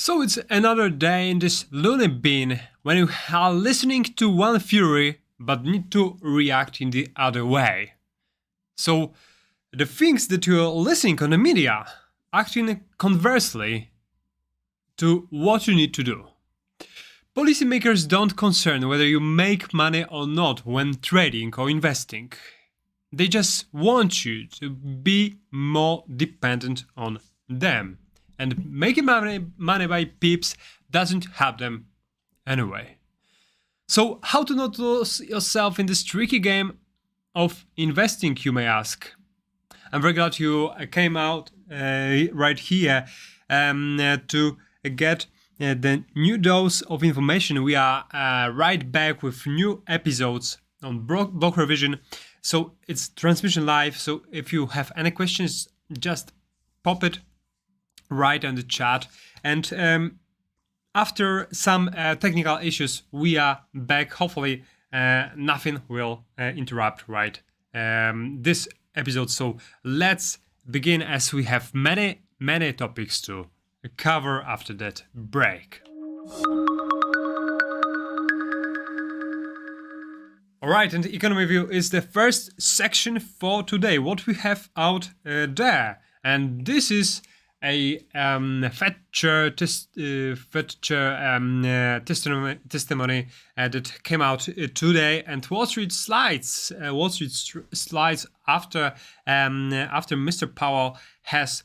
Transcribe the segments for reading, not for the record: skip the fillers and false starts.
So it's another day in this loony bin when you are listening to one theory but need to react in the other way. So the things that you're listening on the media acting conversely to what you need to do. Policymakers don't concern whether you make money or not when trading or investing. They just want you to be more dependent on them. And making money by pips doesn't help them anyway. So how to not lose yourself in this tricky game of investing, you may ask? I'm very glad you came out right here to get the new dose of information. We are right back with new episodes on Blockrevision. So it's transmission live. So if you have any questions, just pop it right on the chat. And after some technical issues, we are back. Hopefully nothing will interrupt this episode. So let's begin, as we have many topics to cover after that break. Alright, and the economy view is the first section for today. What we have out there, and this is a Thatcher testimony that came out today, and Wall Street slides after Mr. Powell has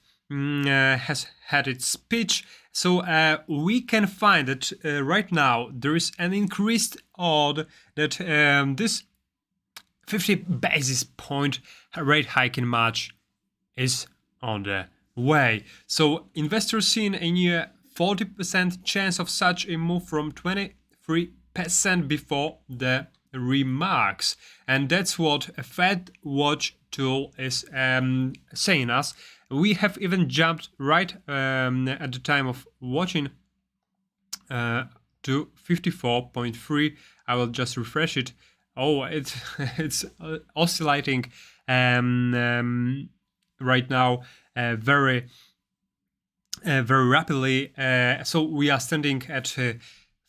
had its speech. So we can find that right now there is an increased odd that this 50 basis point rate hike in March is on the way. So investors seeing a near 40% chance of such a move from 23% before the remarks. And that's what a Fed Watch tool is saying us. We have even jumped right at the time of watching to 54.3. I will just refresh it. Oh, it's oscillating right now very rapidly. So we are standing at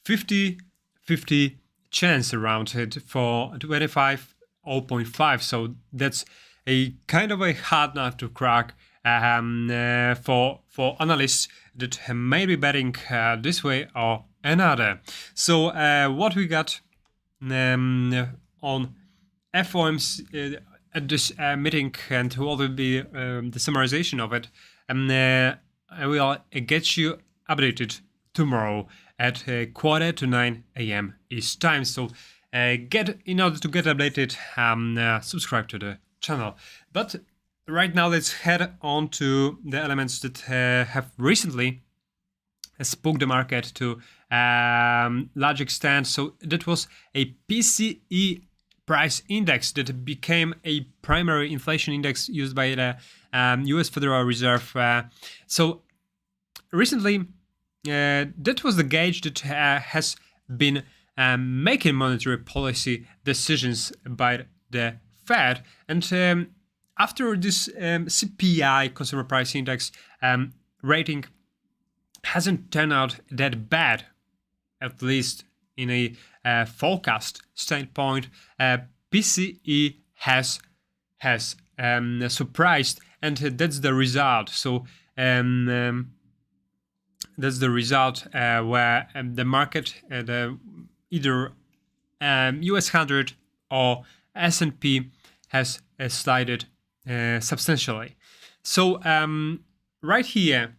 50-50 chance around it for 25.05. So that's a kind of a hard nut to crack for analysts that may be betting this way or another. So what we got on FOMC at this meeting, and what will be the summarization of it, I will get you updated tomorrow at 8:45 a.m. East time. So in order to get updated, subscribe to the channel. But right now, let's head on to the elements that have recently spooked the market to large extent. So that was a PCE price index that became a primary inflation index used by the US Federal Reserve. So recently, that was the gauge that has been making monetary policy decisions by the Fed. And after this CPI, Consumer Price Index, rating hasn't turned out that bad, at least in a forecast standpoint, PCE has surprised, and that's the result. So that's the result where the market, either US 100 or S&P has slided substantially. So right here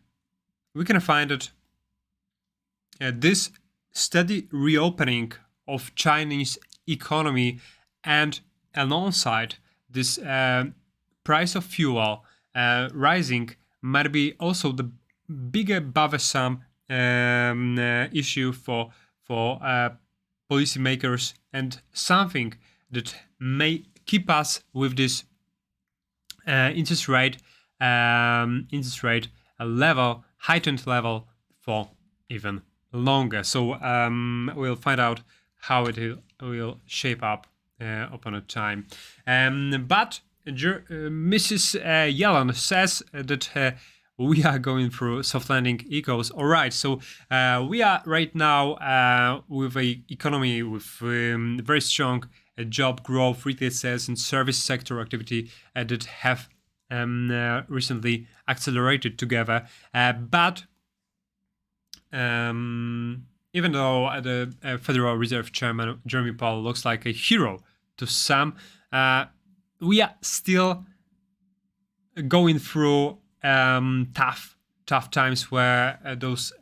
we can find that this steady reopening of Chinese economy, and alongside this price of fuel rising, might be also the bigger bothersome issue for policymakers, and something that may keep us with this interest rate level, heightened level, for even longer. So we'll find out how it will shape up upon a time. But Mrs. Yellen says that we are going through soft landing equals. All right, so we are right now with a economy with very strong job growth, retail sales, and service sector activity that have recently accelerated together. But even though the Federal Reserve Chairman Jeremy Powell looks like a hero to some, we are still going through tough times where those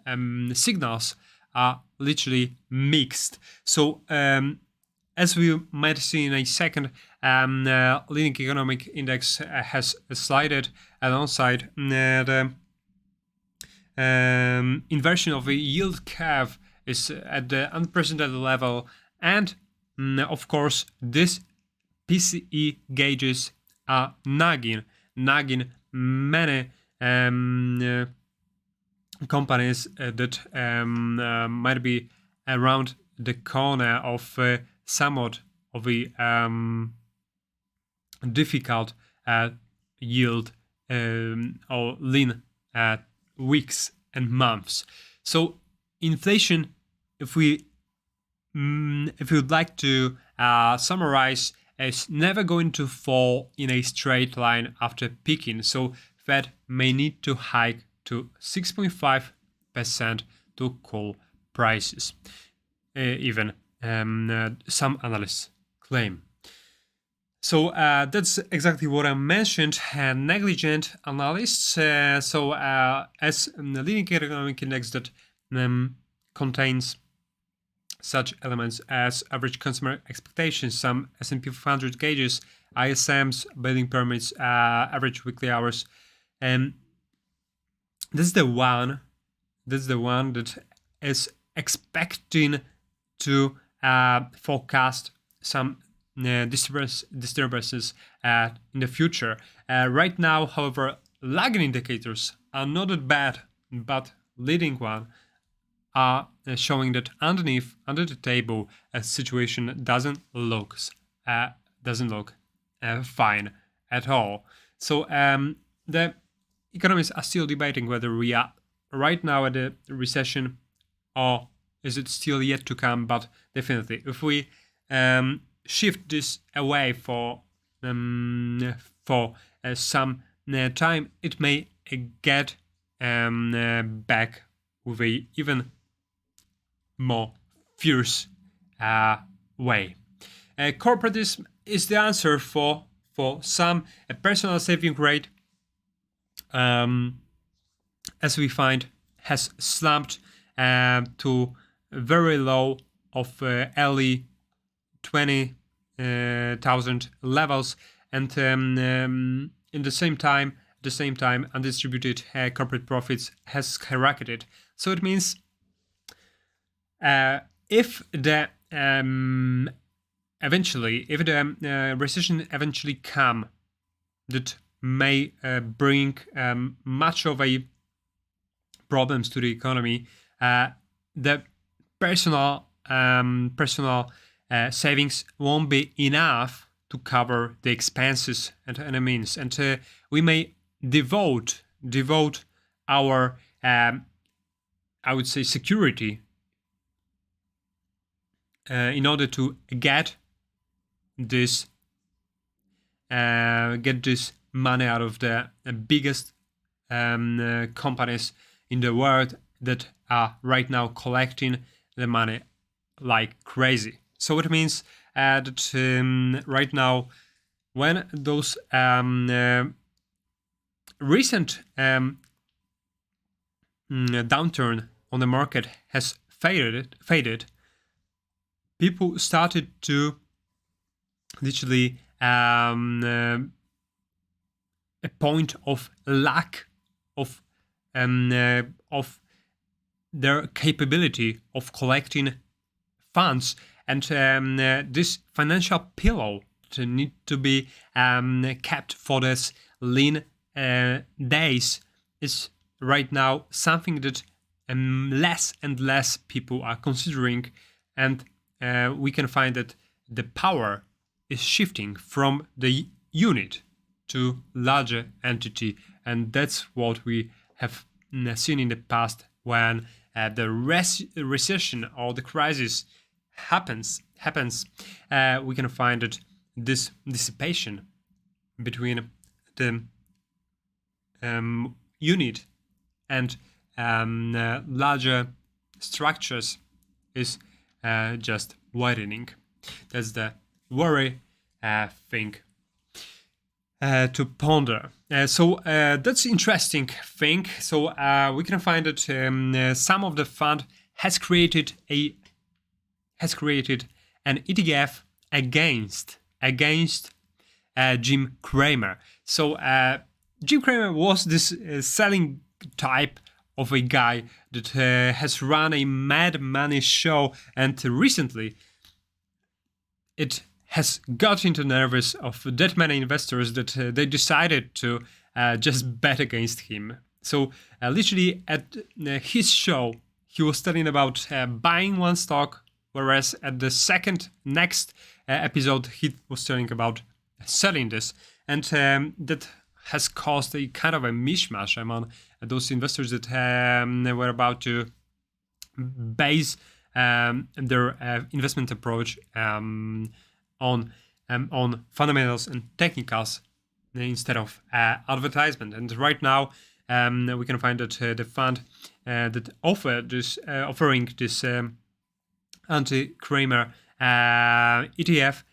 signals are literally mixed. So as we might see in a second, leading economic index has slided alongside the inversion of a yield curve is at the unprecedented level, and of course these PCE gauges are nagging many companies that might be around the corner of somewhat of a difficult yield or lean weeks and months. So inflation, if we would like to summarize, is never going to fall in a straight line after peaking. So Fed may need to hike to 6.5% to cool prices, even some analysts claim. So that's exactly what I mentioned, negligent analysts. As the leading economic index that contains such elements as average consumer expectations, some S&P 500 gauges, ISMs, building permits, average weekly hours. This is the one that is expecting to forecast some disturbances in the future. Right now, however, lagging indicators are not that bad, but leading one are showing that under the table, a situation doesn't look fine at all. So the economists are still debating whether we are right now at a recession or is it still yet to come. But definitely, if we shift this away for some time, it may get back with a even more fierce way. Corporatism is the answer for some. A personal saving rate, as we find, has slumped to very low of early 20,000 levels, and in the same time, undistributed corporate profits has skyrocketed. So it means if the recession eventually come, that may bring much of a problems to the economy, the personal savings won't be enough to cover the expenses and means, and we may devote our I would say security in order to get this money out of the biggest companies in the world that are right now collecting the money like crazy. So it means that right now, when those recent downturn on the market has faded, people started to literally a point of lack of their capability of collecting funds, and this financial pillow to need to be kept for this lean days is right now something that less and less people are considering, and we can find that the power is shifting from the unit to larger entity, and that's what we have seen in the past when the recession or the crisis happens, we can find that this dissipation between the unit and larger structures is just widening. That's the worry thing to ponder. So that's interesting thing. So we can find that some of the fund has created an ETF against Jim Cramer. So Jim Cramer was this selling type of a guy that has run a Mad Money show, and recently it has got into nerves of that many investors that they decided to just bet against him. So literally at his show, he was telling about buying one stock, whereas at the next episode, he was telling about selling this. And that has caused a kind of a mishmash among those investors that were about to base their investment approach on fundamentals and technicals instead of advertisement. And right now, we can find that the fund that offering this anti-Cramer ETF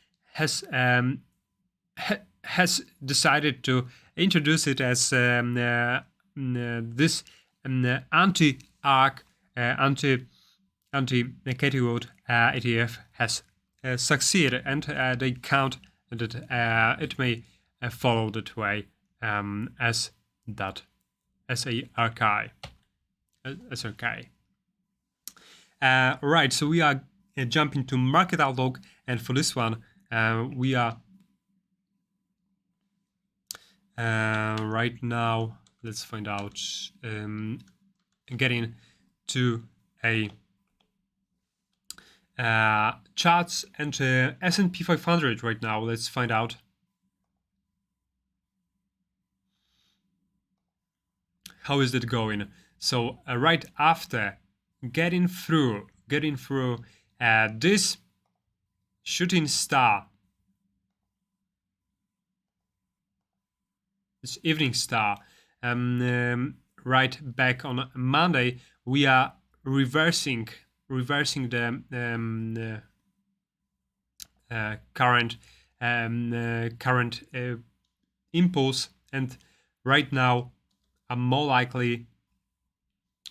has decided to introduce it as this anti-ARC, anti-Katie Wood ETF has succeeded, and they count that it may follow that way as a archive. Right, so we are jumping to market outlook, and for this one we are right now, let's find out, getting to a charts and S&P 500 right now. Let's find out. How is that going? So right after getting through this shooting star, this evening star, right back on Monday, we are reversing the current impulse, and right now I'm more likely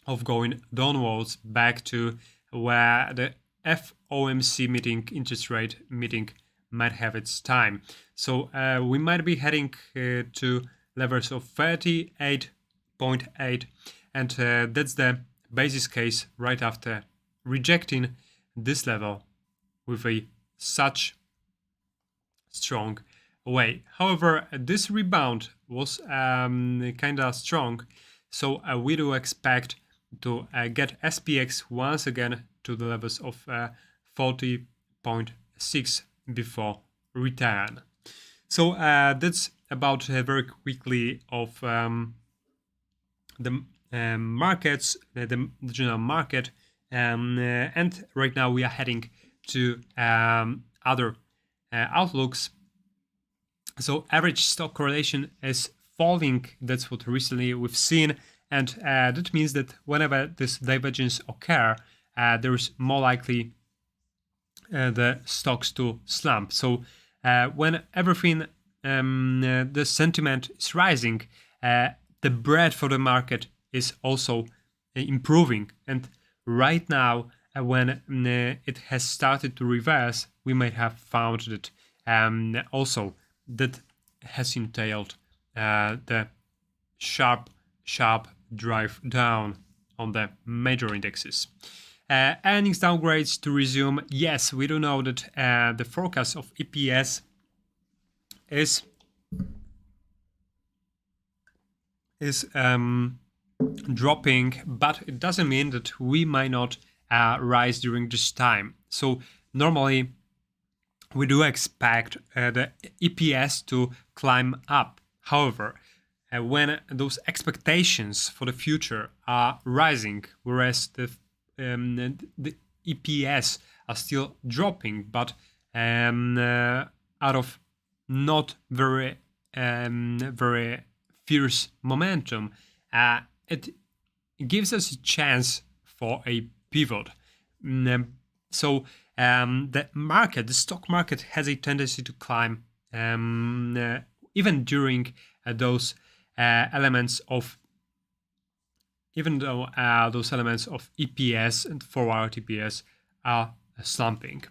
of going downwards back to where the FOMC meeting, interest rate meeting, might have its time. So we might be heading to levels of 38.8, and that's the basis case right after rejecting this level with a such strong way. However, this rebound was kind of strong, so we do expect to get SPX once again to the levels of 40.6 before return. So that's about very quickly of the markets, the general market, and right now we are heading to other outlooks. So average stock correlation is falling. That's what recently we've seen, and that means that whenever this divergence occur, there is more likely the stocks to slump. So when everything, the sentiment is rising, the breadth for the market is also improving. And right now, when it has started to reverse, we might have found that also that has entailed the sharp drive down on the major indexes. Earnings downgrades to resume. Yes, we do know that the forecast of EPS is dropping, but it doesn't mean that we might not rise during this time. So normally we do expect the EPS to climb up. However, when those expectations for the future are rising, whereas the EPS are still dropping, but out of not very fierce momentum, it gives us a chance for a pivot. So the stock market has a tendency to climb even during those elements of EPS and forward EPS are slumping.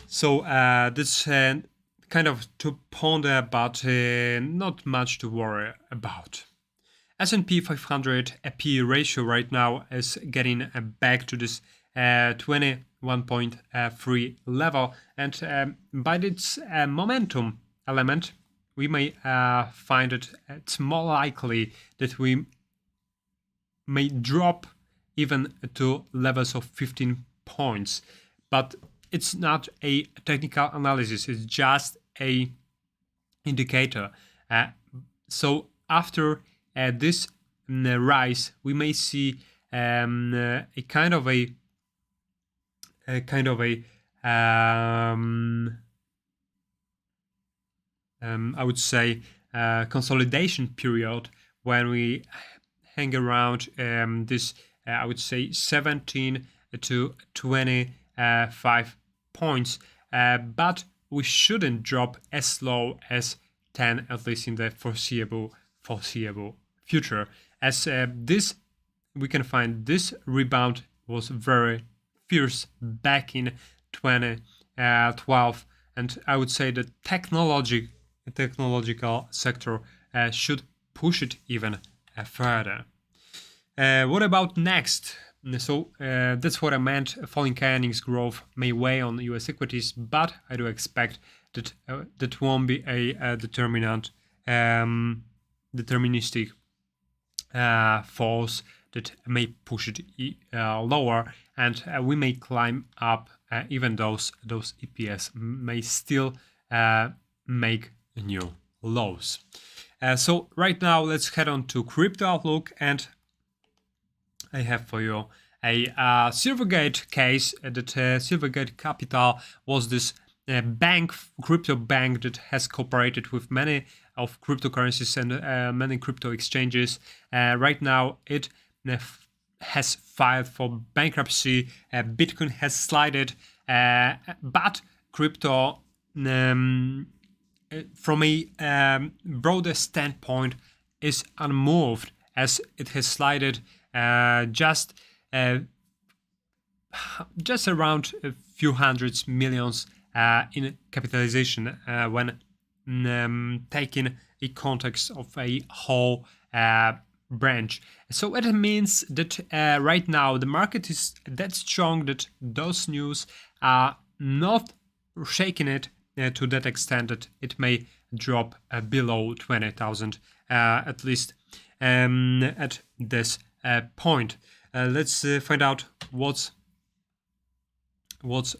So this kind of to ponder, but not much to worry about. S&P 500 PE ratio right now is getting back to this 21.3 level, and by its momentum element, we may find that it's more likely that we may drop even to levels of 15 points. But it's not a technical analysis, it's just a indicator. So after this rise, we may see a kind of a I would say consolidation period when we hang around this I would say 17 to 25 points, but we shouldn't drop as low as 10, at least in the foreseeable future, as this we can find this rebound was very fierce back in 2012, and I would say the technological sector should push it even further. What about next? So that's what I meant. Falling earnings growth may weigh on US equities, but I do expect that that won't be a deterministic force that may push it lower, and we may climb up even those EPS may still make new lows. So right now let's head on to crypto outlook, and I have for you a Silvergate case. That Silvergate Capital was this crypto bank that has cooperated with many of cryptocurrencies and many crypto exchanges. Right now it has filed for bankruptcy. Bitcoin has slided, but crypto from a broader standpoint is unmoved, as it has slided just around a few hundreds millions in capitalization when taking a context of a whole branch. So it means that right now the market is that strong that those news are not shaking it to that extent that it may drop below 20,000 at least at this point. Let's find out what's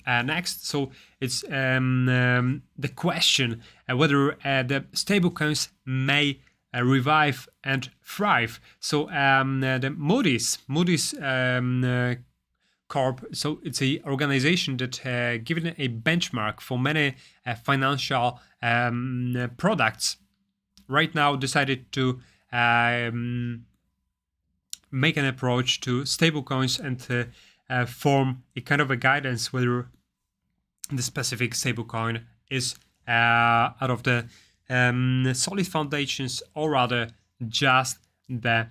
next. So it's the question whether the stablecoins may revive and thrive. So the Moody's Corp. So it's a organization that given a benchmark for many financial products, right now decided to make an approach to stablecoins and form a kind of a guidance whether the specific stablecoin is out of the solid foundations, or rather just the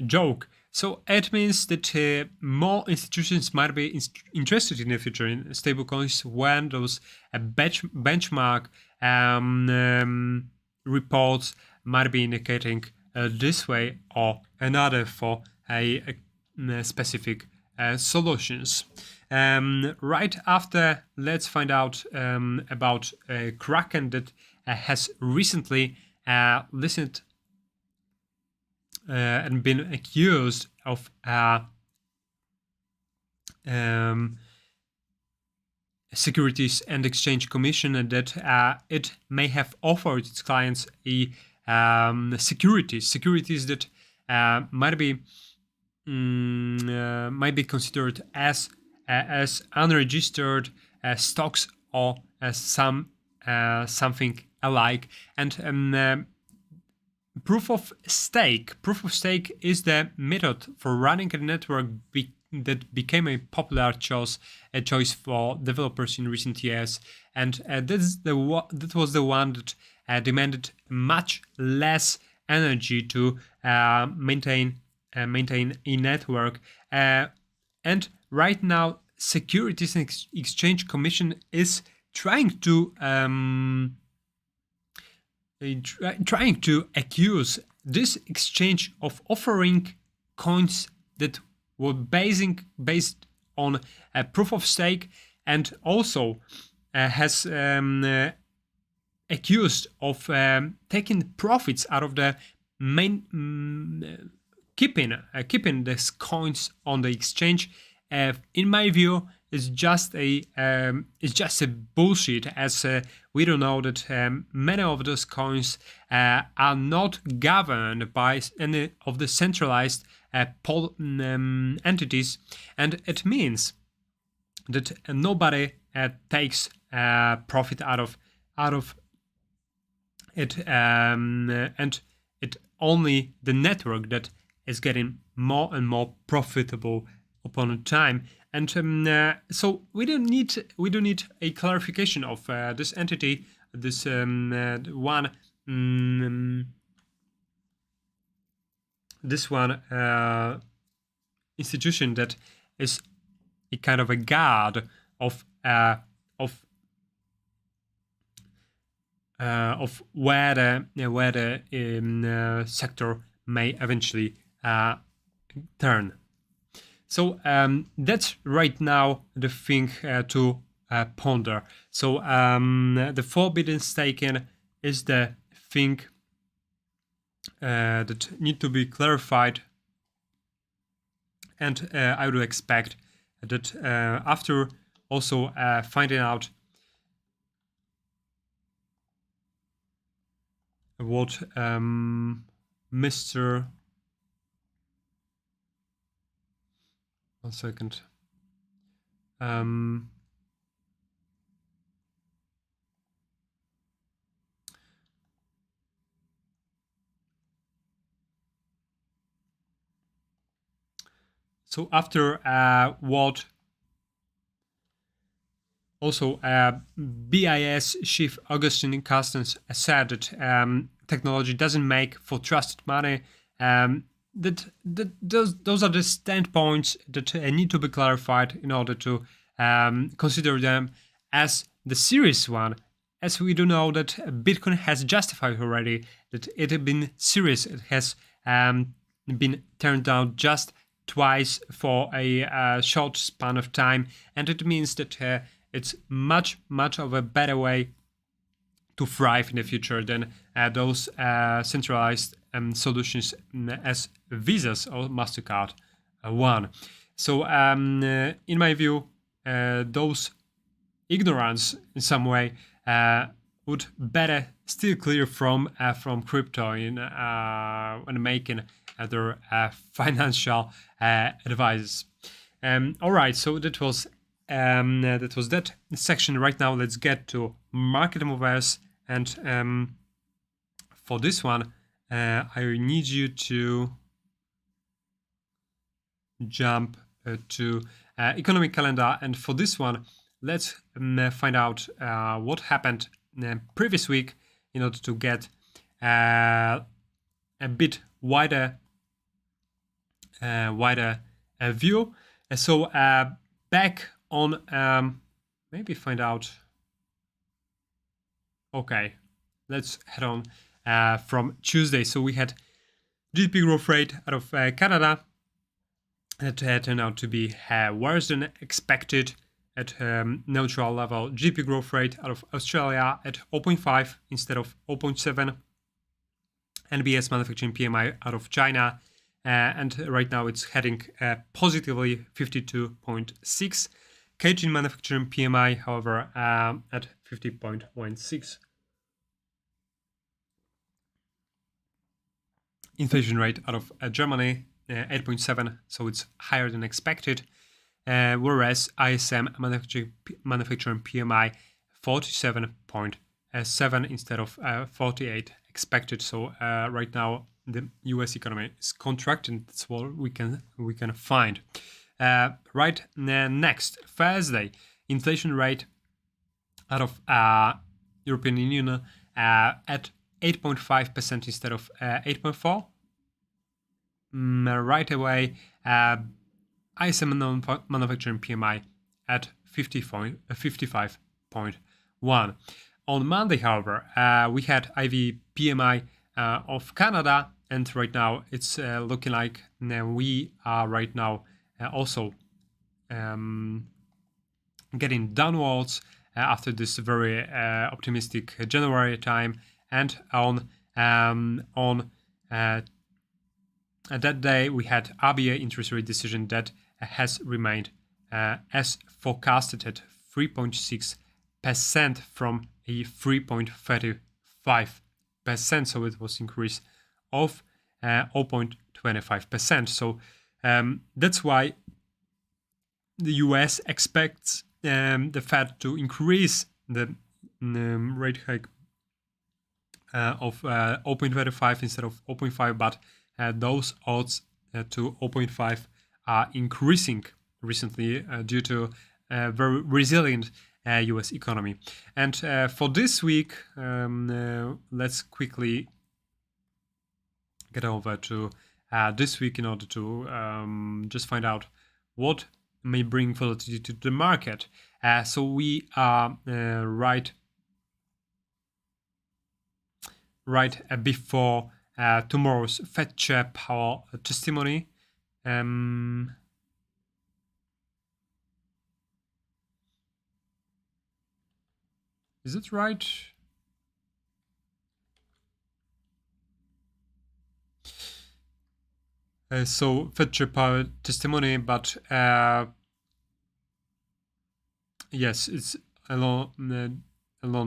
joke. So it means that more institutions might be interested in the future in stablecoins when those benchmark reports might be indicating this way or another for a specific solutions. Right after, let's find out about Kraken that has recently listened and been accused of Securities and Exchange Commission that it may have offered its clients a securities that might be considered as unregistered stocks or something alike. And proof of stake is the method for running a network that became a popular choice for developers in recent years, and that was the one that demanded much less energy to maintain a network. And right now, Securities and Exchange Commission is trying to accuse this exchange of offering coins that were based on a proof of stake, and also has accused of taking profits out of the main keeping these coins on the exchange. In my view, it's just a bullshit, as we don't know that many of those coins are not governed by any of the centralized entities, and it means that nobody takes profit out of it, and it only the network that is getting more and more profitable upon time. And so we don't need a clarification of this entity, this institution that is a kind of a guard of where the sector may eventually turn. So that's right now the thing to ponder. So the forbidden staking is the thing that need to be clarified, and I would expect that after also finding out what Mr. One second. So after what also BIS chief Augustine Carstens said that technology doesn't make for trusted money, those are the standpoints that need to be clarified in order to consider them as the serious one, as we do know that Bitcoin has justified already that it had been serious. It has been turned down just twice for a short span of time, and it means that it's much of a better way to thrive in the future than those centralized solutions as Visas or MasterCard one. So in my view, those ignorance in some way would better steer clear from crypto when making their financial advice. All right, so that was that section. Right now, let's get to market movers, and for this one, I need you to jump to economic calendar, and for this one, let's find out what happened previous week in order to get a bit wider view. So back on maybe find out. Okay, let's head on from Tuesday. So we had GDP growth rate out of Canada that turned out to be worse than expected at neutral level. GDP growth rate out of Australia at 0.5 instead of 0.7. NBS manufacturing PMI out of China, and right now it's heading positively 52.6. Cajun manufacturing PMI, however, at 50.16. Inflation rate out of Germany, 8.7, so it's higher than expected. Whereas ISM manufacturing PMI 47.7 instead of 48 expected. So right now the US economy is contracting. That's what we can find. Right next, Thursday, inflation rate out of European Union at 8.5% instead of 8.4. Right away, ISM manufacturing PMI at 55.1. On Monday, however, we had IV PMI of Canada, and right now it's looking like we are right now also getting downwards after this very optimistic January time, and on that day we had RBA interest rate decision that has remained as forecasted at 3.6% from a 3.35%, so it was increase of 0.25%. So that's why the US expects the Fed to increase the rate hike of 0.25 instead of 0.5, but those odds to 0.5 are increasing recently due to a very resilient US economy. And for this week, let's quickly get over to this week in order to just find out what may bring volatility to the market. So we are right before tomorrow's Fed Chair Powell testimony. Is it right? So Fed Chair Powell testimony, but yes, it's along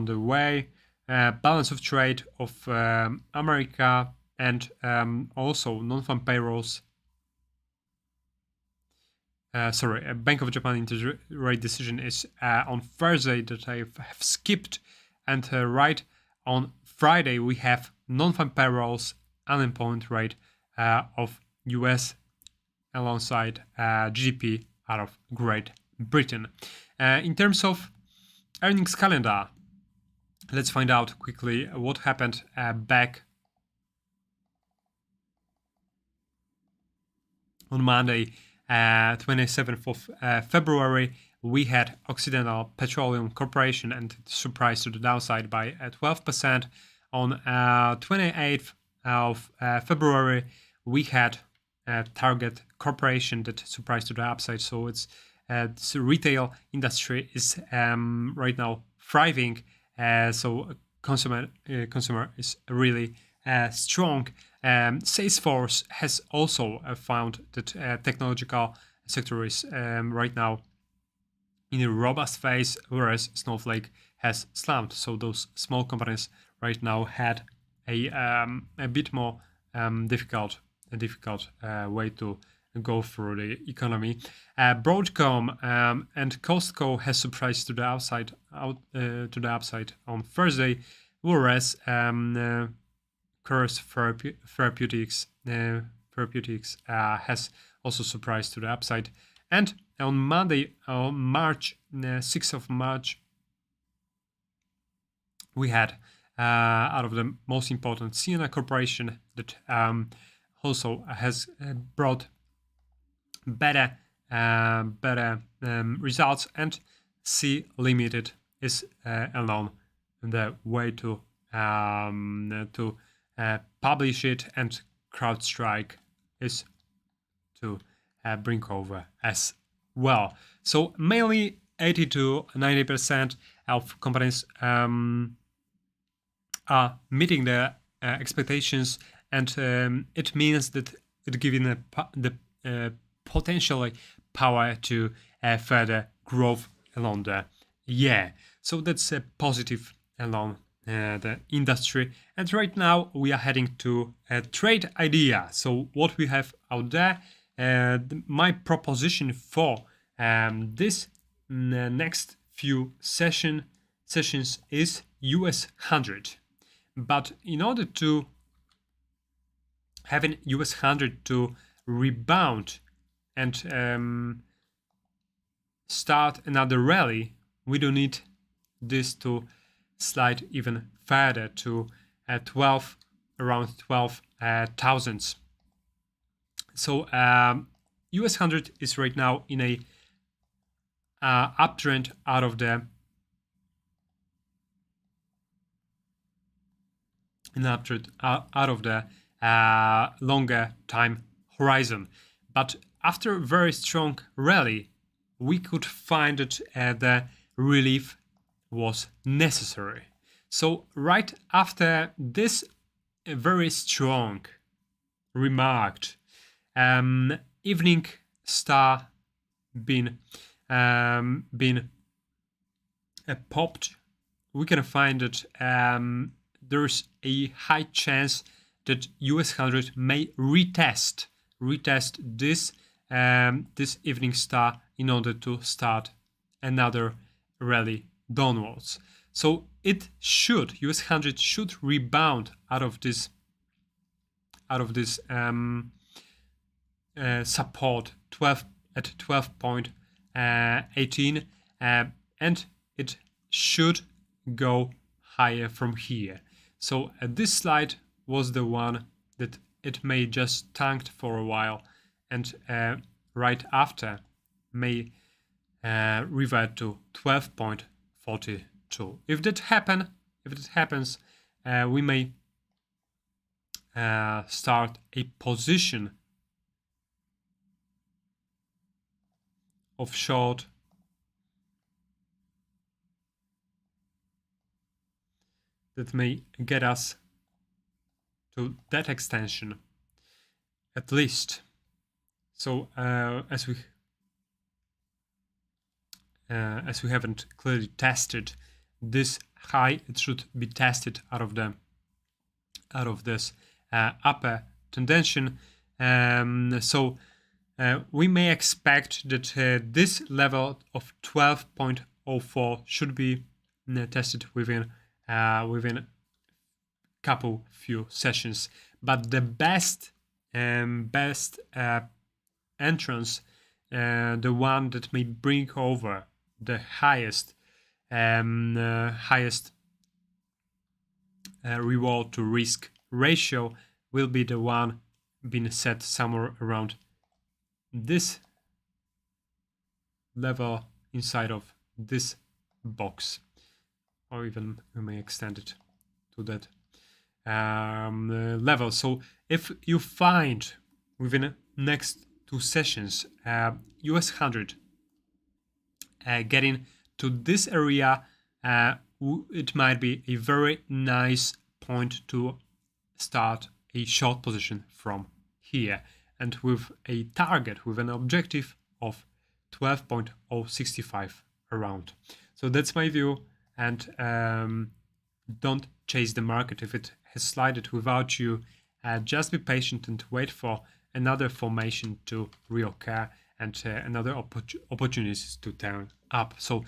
the way. Balance of trade of America and also non-farm payrolls. A Bank of Japan interest rate decision is on Thursday that I have skipped, and right on Friday we have non-farm payrolls, unemployment rate of US alongside GDP out of Great Britain. In terms of earnings calendar, let's find out quickly what happened back on Monday, 27th of February. We had Occidental Petroleum Corporation, and it surprised to the downside by 12%. On 28th of February, we had Target Corporation that surprised to the upside. So it's this retail industry is right now thriving. So consumer is really strong. Salesforce has also found that technological sector is right now in a robust phase, whereas Snowflake has slumped. So those small companies right now had a bit more difficult way to go through the economy. Broadcom and Costco has surprised to the upside on Thursday, whereas Curse Therapeutics has also surprised to the upside. And on Monday, March 6th of March, we had out of the most important Ciena Corporation that also has brought better results, and C Limited is along the way to publish it, and CrowdStrike is to bring over as well. So mainly 80 to 90% of companies are meeting their expectations, and it means that it giving the potentially power to further growth along the year. So that's a positive along the industry. And right now we are heading to a trade idea. So what we have out there, my proposition for this next few sessions is US 100. But in order to having US 100 to rebound and start another rally, we do need this to slide even further to around 12,000. So US 100 is right now in a uptrend out of the longer time horizon. But after a very strong rally, we could find that the relief was necessary. So right after this very strong remarked evening star been popped, we can find that there's a high chance that US 100 may retest this this evening star in order to start another rally downwards. So it should, US 100 should rebound out of this support 12 at 12.18 and it should go higher from here. So this slide was the one that it may just tanked for a while and right after may revert to 12.42. If that happens, we may start a position of short that may get us to that extension at least. So as we haven't clearly tested this high, it should be tested out of this upper tendency. So we may expect that this level of 12.04 should be tested within couple few sessions. But the best entrance, the one that may bring over the highest reward to risk ratio, will be the one being set somewhere around this level inside of this box, or even we may extend it to that level. So if you find within the next two sessions US 100 getting to this area, it might be a very nice point to start a short position from here, and with a target, with an objective of 12.065 around. So that's my view, and don't chase the market if it has slided without you. Just be patient and wait for another formation to reoccur and another opportunities to turn up. So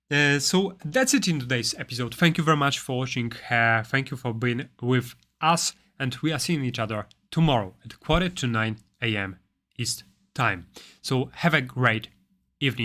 that's it in today's episode. Thank you very much for watching. Thank you for being with us, and we are seeing each other tomorrow at 8:45 a.m. East time. So have a great evening.